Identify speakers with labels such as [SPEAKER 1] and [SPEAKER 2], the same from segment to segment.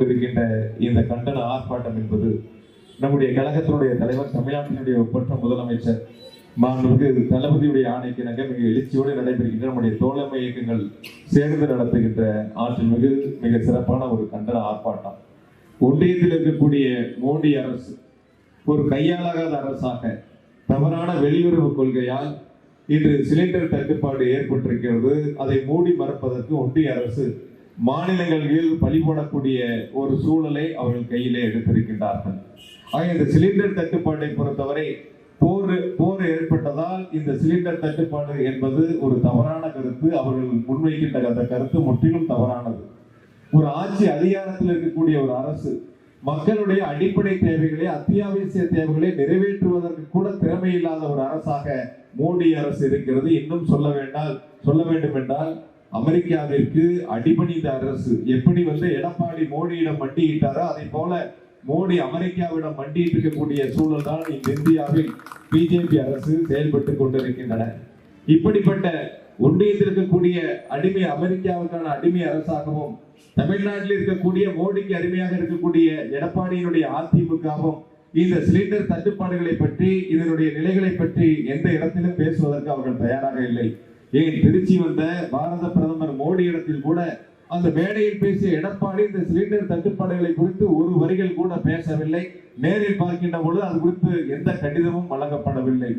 [SPEAKER 1] கொண்டிருக்கின்ற இந்த கண்டன ஆர்ப்பாட்டம் என்பது நம்முடைய கழகத்தினுடைய தலைவர், தமிழ்நாட்டினுடைய ஒப்பற்ற முதலமைச்சர் மாண்புமிகு தளபதியுடைய ஆணைக்கிணங்க மிக எழுச்சியோடு நடைபெறுகின்ற நம்முடைய தோழமை இயக்கங்கள் சேர்ந்து நடத்துகின்ற ஆற்றல் மிக சிறப்பான ஒரு கண்டன ஆர்ப்பாட்டம். ஒன்றியத்தில் இருக்கக்கூடிய மோடி அரசு ஒரு கையாளாகாத அரசாக தவறான வெளியுறவு கொள்கையால் இன்று சிலிண்டர் தட்டுப்பாடு ஏற்பட்டிருக்கிறது. அதை மூடி மறைப்பதற்கு ஒன்றிய அரசு மாநிலங்களில் பழிபோடக்கூடிய ஒரு சூழலை அவர்கள் கையிலே எடுத்திருக்கின்றார்கள். ஆக இந்த சிலிண்டர் தட்டுப்பாட்டை பொறுத்தவரை போர் ஏற்பட்டதால் இந்த சிலிண்டர் தட்டுப்பாடு என்பது ஒரு தவறான கருத்து. அவர்கள் முன்வைக்கின்ற அந்த கருத்து முற்றிலும் தவறானது. ஒரு ஆட்சி அதிகாரத்தில் இருக்கக்கூடிய ஒரு அரசு மக்களுடைய அடிப்படை தேவைகளை, அத்தியாவசிய தேவைகளை நிறைவேற்றுவதற்கு கூட திறமை இல்லாத ஒரு அரசாக மோடி அரசு இருக்கிறது. இன்னும் சொல்ல வேண்டும் என்றால் அமெரிக்காவிற்கு அடிபணிந்த அரசு எப்படி எடப்பாடி மோடியிடம் மண்டியிட்டாரோ அதை போல மோடி அமெரிக்காவிடம் மண்டியிட்டு இருக்கக்கூடிய சூழல் தான் இந்த இந்தியாவில் பிஜேபி அரசு செயல்பட்டுக் கொண்டிருக்கின்றன. இப்படிப்பட்ட ஒன்றியத்தில் இருக்கக்கூடிய அடிமை அமெரிக்காவுக்கான அடிமை அரசாகவும் தமிழ்நாட்டில் இருக்கக்கூடிய மோடிக்கு அடிமையாக இருக்கக்கூடிய எடப்பாடியினுடைய அதிமுகவும் இந்த சிலிண்டர் தட்டுப்பாடுகளை பற்றி, இதனுடைய நிலைகளை பற்றி எந்த இடத்திலும் பேசுவதற்கு அவர்கள் தயாராக இல்லை. ஏன் திருச்சி வந்த பாரத பிரதமர் மோடி இடத்தில் கூட அந்த மேடையில் பேசிய எடப்பாடி இந்த சிலிண்டர் தட்டுப்பாடுகளை குறித்து ஒரு வரிகள் கூட பேசவில்லை. நேரில் பார்க்கின்ற பொழுது அது குறித்து எந்த கடிதமும் வழங்கப்படவில்லை.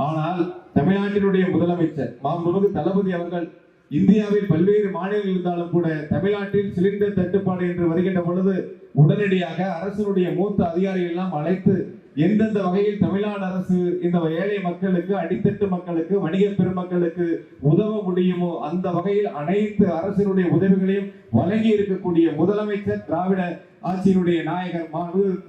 [SPEAKER 1] ஆனால் தமிழ்நாட்டினுடைய முதலமைச்சர் மாண்புமிகு தளபதி அவர்கள் இந்தியாவில் பல்வேறு மாநிலங்கள் இருந்தாலும் கூட தமிழ்நாட்டில் சிலிண்டர் தட்டுப்பாடு என்று வருகின்ற பொழுது உடனடியாக அரசினுடைய மூத்த அதிகாரிகள் எல்லாம் அழைத்து எந்தெந்த வகையில் தமிழ்நாடு அரசு இந்த ஏழை மக்களுக்கு, அடித்தட்டு மக்களுக்கு, வணிக பெருமக்களுக்கு உதவ முடியுமோ அந்த வகையில் அனைத்து அரசினுடைய உதவிகளையும் வழங்கி இருக்கக்கூடிய முதலமைச்சர், திராவிட ஆட்சியினுடைய நாயகர்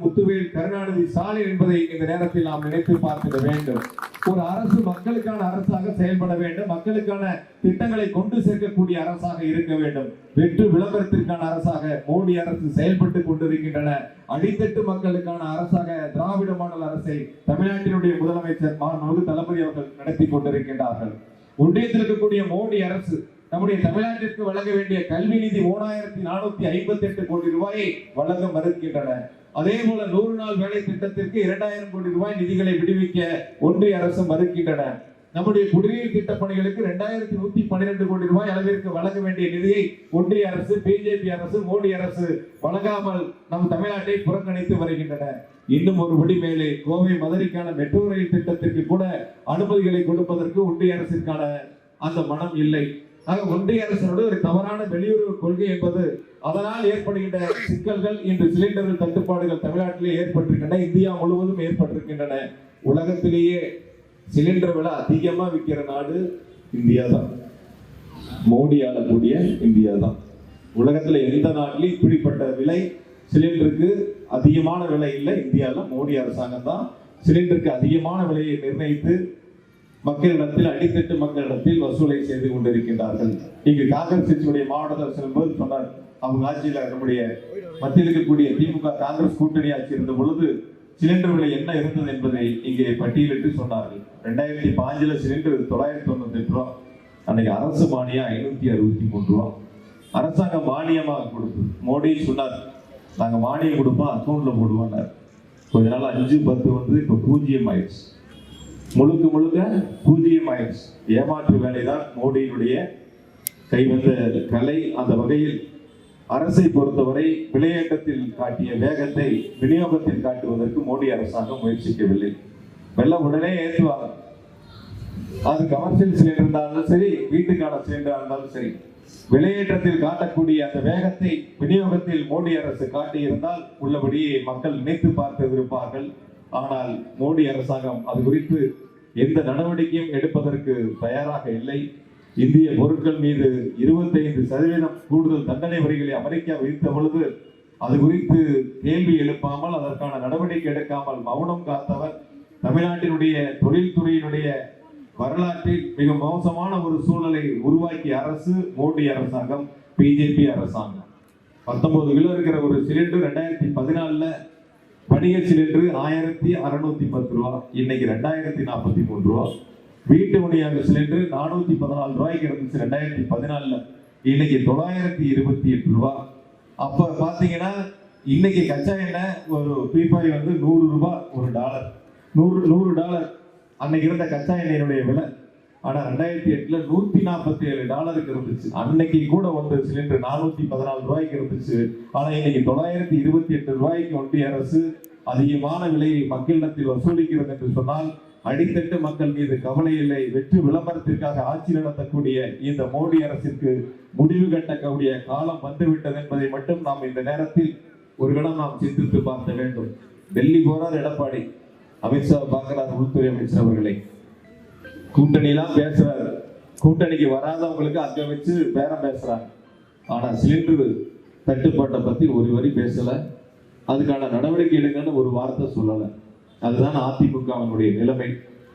[SPEAKER 1] முத்துவேல் கருணாநிதி ஸ்டாலின் என்பதை இந்த நேரத்தில் நாம் நினைத்து பார்க்க வேண்டும். ஒரு அரசு மக்களுக்கான அரசாக செயல்பட வேண்டும், மக்களுக்கான திட்டங்களை கொண்டு சேர்க்கக்கூடிய அரசாக இருக்க வேண்டும். வெற்று விளம்பரத்திற்கான அரசாக மோடி அரசு செயல்பட்டு கொண்டிருக்கின்றன. அடித்தட்டு மக்களுக்கான அரசாக திராவிட மாடல் அரசை தமிழ்நாட்டினுடைய முதலமைச்சர் மாண்புமிகு தளபதி அவர்கள் நடத்தி கொண்டிருக்கின்றார்கள். ஒன்றியத்தில் இருக்கக்கூடிய மோடி அரசு நம்முடைய தமிழ்நாட்டிற்கு வழங்க வேண்டிய கல்வி நிதி 3458 கோடி ரூபாயை வழங்க மறுக்கின்றன. அதே போல 100 நாள் வேலை திட்டத்திற்கு 2000 கோடி ரூபாய் நிதிகளை விடுவிக்க ஒன்றிய அரசு மறுக்கின்றன. நம்முடைய குடிநீர் திட்ட பணிகளுக்கு 2112 கோடி ரூபாய் அளவிற்கு வழங்க வேண்டிய நிதியை ஒன்றிய அரசு, பிஜேபி அரசு, மோடி அரசு வழங்காமல் நம் தமிழ்நாட்டை புறக்கணித்து வருகின்றன. இன்னும் ஒருபடி மேலே கோவை மதுரைக்கான மெட்ரோ ரயில் திட்டத்திற்கு கூட அனுமதிகளை கொடுப்பதற்கு ஒன்றிய அரசிற்கான அந்த மனம் இல்லை. ஆக ஒன்றிய அரசோடு ஒரு தவறான வெளியுறவு கொள்கை என்பது, அதனால் ஏற்படுகின்ற சிக்கல்கள், இன்று சிலிண்டர் தட்டுப்பாடுகள் தமிழ்நாட்டிலே ஏற்பட்டிருக்கின்றன, இந்தியா முழுவதும் ஏற்பட்டிருக்கின்றன. உலகத்திலேயே சிலிண்டர் விலை அதிகமா விற்கிற நாடு இந்தியா தான். மோடி ஆளக்கூடிய இந்தியா தான். உலகத்துல எந்த நாட்டிலும் இப்படிப்பட்ட விலை சிலிண்டருக்கு அதிகமான விலை இல்லை. இந்தியாவில் மோடி அரசாங்கம் தான் சிலிண்டருக்கு அதிகமான விலையை நிர்ணயித்து மக்களிடத்தில், அடித்தட்டு மக்களிடத்தில் வசூலை செய்து கொண்டிருக்கின்றார்கள். இங்கு காங்கிரஸ் கட்சியுடைய மாவட்ட செல்லும்போது சொன்னார், அவங்க ஆட்சியில் நம்முடைய மத்தியில் இருக்கக்கூடிய திமுக காங்கிரஸ் கூட்டணி ஆட்சி இருந்த பொழுது சிலிண்டர் விலை என்ன இருந்தது என்பதை இங்கே பட்டியலிட்டு சொன்னார்கள். 2005 சிலிண்டர் 998 ரூபா. அன்னைக்கு அரசு மானியம் 563 ரூபா. அரசாங்கம் மானியமாக கொடுத்து மோடி சொன்னார், நாங்க மானியம் கொடுப்போம், அக்கௌண்ட்ல போடுவோம். கொஞ்ச நாள் 5, 10 இப்ப 0 ஆயிடுச்சு. முழுக்க பூஜ்ஜியம் ஆயிடுச்சு. ஏமாற்று வேலைதான் மோடியினுடைய கைவந்த கலை. அந்த வகையில் அரசை பொறுத்தவரை விலையேற்றத்தில் காட்டிய வேகத்தை விநியோகத்தில் காட்டுவதற்கு மோடி அரசாங்கம் முயற்சிக்கவில்லை. வெள்ளம் உடனே ஏற்றுவாங்க. அது கமர்ஷியல் சிலிண்டர் இருந்தாலும் சரி, வீட்டுக்கான சிலிண்டர் இருந்தாலும் சரி, விலையேற்றத்தில் காட்டக்கூடிய அந்த வேகத்தை விநியோகத்தில் மோடி அரசு காட்டியிருந்தால் உள்ளபடியே மக்கள் நினைத்து பார்த்திருப்பார்கள். ஆனால் மோடி அரசாங்கம் அது குறித்து எந்த நடவடிக்கையும் எடுப்பதற்கு தயாராக இல்லை. இந்திய பொருட்கள் மீது 25% கூடுதல் தண்டனை வரிகளை அமெரிக்கா விதித்த பொழுது அது குறித்து கேள்வி எழுப்பாமல், அதற்கான நடவடிக்கை எடுக்காமல் மௌனம் காத்தவர் தமிழ்நாட்டினுடைய தொழில்துறையினுடைய வரலாற்றில் மிக மோசமான ஒரு சூழலை உருவாக்கிய அரசு மோடி அரசாங்கம், பிஜேபி அரசாங்கம். 19 கிலோ இருக்கிற ஒரு சிலிண்டர் 2014 வணிக சிலிண்டர் 1610 ரூபா, இன்னைக்கு 2043 ரூபா. வீட்டு விநியோக சிலிண்டர் 414 ரூபாய்க்கு இருந்துச்சு 2014, இன்னைக்கு 928 ரூபா. அப்ப பாத்தீங்கன்னா இன்னைக்கு கச்சா எண்ணெய் ஒரு பீப்பாய் வந்து $100 ஒரு டாலர். $100 அன்னைக்கு இருந்த கச்சா எண்ணெயினுடைய விலை. ஆனா 2008ல $147 இருந்துச்சு. அன்னைக்கு கூட வந்து சிலிண்டர் $414 இருந்துச்சு. ஆனா இன்னைக்கு $928 ஒன்றிய அரசு அதிகமான விலையை மக்களிடத்தில் வசூலிக்கிறது என்று சொன்னால் அடித்தட்டு மக்கள் மீது கவலை இல்லை. வெற்றி விளம்பரத்திற்காக ஆட்சி நடத்தக்கூடிய இந்த மோடி அரசிற்கு முடிவு கட்டக்கூடிய காலம் வந்துவிட்டது என்பதை மட்டும் நாம் இந்த நேரத்தில் ஒரு கணம் நாம் சிந்தித்து பார்க்க வேண்டும். டெல்லி போறார் எடப்பாடி, அமித்ஷா பார்க்கிறார் உள்துறை அமைச்சர் அவர்களை, கூட்டணிலாம் பேசுறாரு. கூட்டணிக்கு வராதவங்களுக்கு அங்க வச்சு பேரம் பேசுறாங்க. ஆனா சிலிண்டர் தட்டுப்பாட்டை பத்தி ஒரு வரி பேசல, அதுக்கான நடவடிக்கை எடுங்கன்னு ஒரு வார்த்தை சொல்லல. அதுதான் அதிமுகவினுடைய நிலைமை.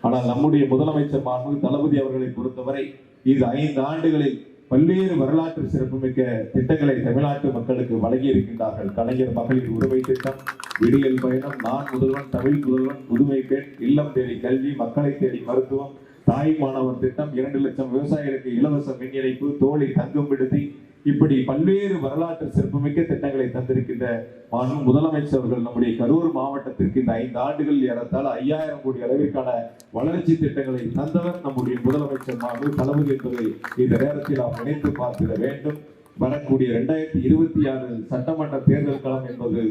[SPEAKER 1] ஆனால் நம்முடைய முதலமைச்சர் மாண்புமிகு தளபதி அவர்களை பொறுத்தவரை இது 5 ஆண்டுகளில் பல்வேறு வரலாற்று சிறப்புமிக்க திட்டங்களை தமிழ்நாட்டு மக்களுக்கு வழங்கி இருக்கின்றார்கள். கலைஞர் மகளிர் உரிமை திட்டம், விடியல் பயணம், நான் முதல்வன், தமிழ் முதல்வன், புதுமை பெண், இல்லம் தேடி கல்வி, மக்களை தேடி மருத்துவம், தாய் மாணவர் திட்டம், 2 லட்சம் விவசாயிகளுக்கு இலவச மின் இணைப்பு, தோழி தங்கும் விடுதி, இப்படி பல்வேறு வரலாற்று சிறப்புமிக்க திட்டங்களை தந்திருக்கின்ற முதலமைச்சர் அவர்கள் நம்முடைய கரூர் மாவட்டத்திற்கு இந்த 5 ஆண்டுகள் ஏறத்தாழ 5000 கோடி அளவிற்கான வளர்ச்சி திட்டங்களை தந்தவர் நம்முடைய முதலமைச்சர் தளபதி என்பதை இந்த நேரத்தில் நாம் நினைத்து பார்த்திட வேண்டும். வரக்கூடிய 2026 சட்டமன்ற தேர்தல் களம் என்பது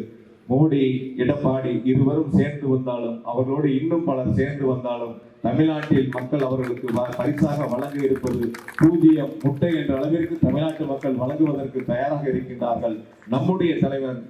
[SPEAKER 1] மோடி, எடப்பாடி இருவரும் சேர்ந்து வந்தாலும், அவர்களோடு இன்னும் பலர் சேர்ந்து வந்தாலும் தமிழ்நாட்டில் மக்கள் அவர்களுக்கு பரிசாக வழங்க இருப்பது 0 முட்டை என்ற அளவிற்கு தமிழ்நாட்டு மக்கள் வழங்குவதற்கு தயாராக இருக்கின்றார்கள். நம்முடைய தலைவர்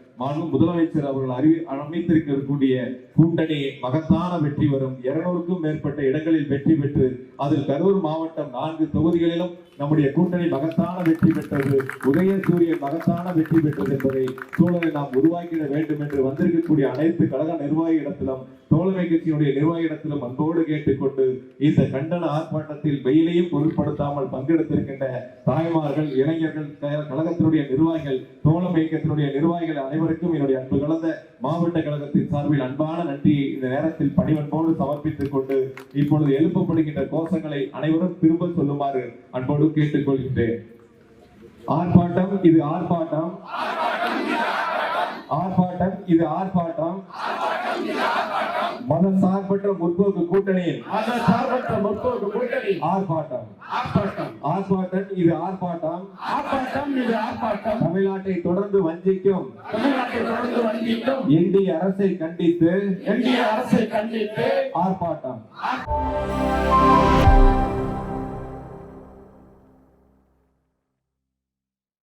[SPEAKER 1] முதலமைச்சர் அவர்கள் அமைத்திருக்கக்கூடிய கூட்டணி மகத்தான வெற்றி வரும். 200க்கும் மேற்பட்ட இடங்களில் வெற்றி பெற்று அதில் கரூர் மாவட்டம் 4 தொகுதிகளிலும் நம்முடைய கூட்டணி மகத்தான வெற்றி பெற்றது. உதயசூரியன் மகத்தான வெற்றி பெற்றது என்பதை சூழலை நாம் உருவாக்கிட வேண்டும் என்று வந்திருக்கக்கூடிய அனைத்து கழக நிர்வாகிகளிடத்திலும், தோழமை கட்சியினுடைய நிர்வாகிகளிடத்திலும் அன்போடு கேட்டுக்கொண்டு இந்த கண்டன ஆர்ப்பாட்டத்தில் வெயிலையும் பொருட்படுத்தாமல் பங்கெடுத்திருக்கின்ற தாய்மார்கள், இளைஞர்கள், கழகத்தினுடைய நிர்வாகிகள், தோழமை இயக்கத்தினுடைய நிர்வாகிகள் அனைவருக்கும் என்னுடைய அன்பு கலந்த மாவட்ட கழகத்தின் சார்பில் அன்பான நன்றி இந்த நேரத்தில் பணிவன்போடு சமர்ப்பித்துக் கொண்டு இப்பொழுது எழுப்பப்படுகின்ற கோஷங்களை அனைவரும் திரும்ப சொல்லுமாறு அன்போடு கேட்டுக்கொள்கின்றேன். ஆர்ப்பாட்டம் இது ஆர்ப்பாட்டம், ஆர்ப்பாட்டம் இது ஆர்ப்பாட்டம், மதசார்பற்ற முற்போக்கு கூட்டணியில் ஆர்ப்பாட்டம், ஆர்ப்பாட்டம் இது ஆர்ப்பாட்டம், தமிழ்நாட்டை தொடர்ந்து வஞ்சிக்கும் இந்திய அரசை கண்டித்து ஆர்ப்பாட்டம்.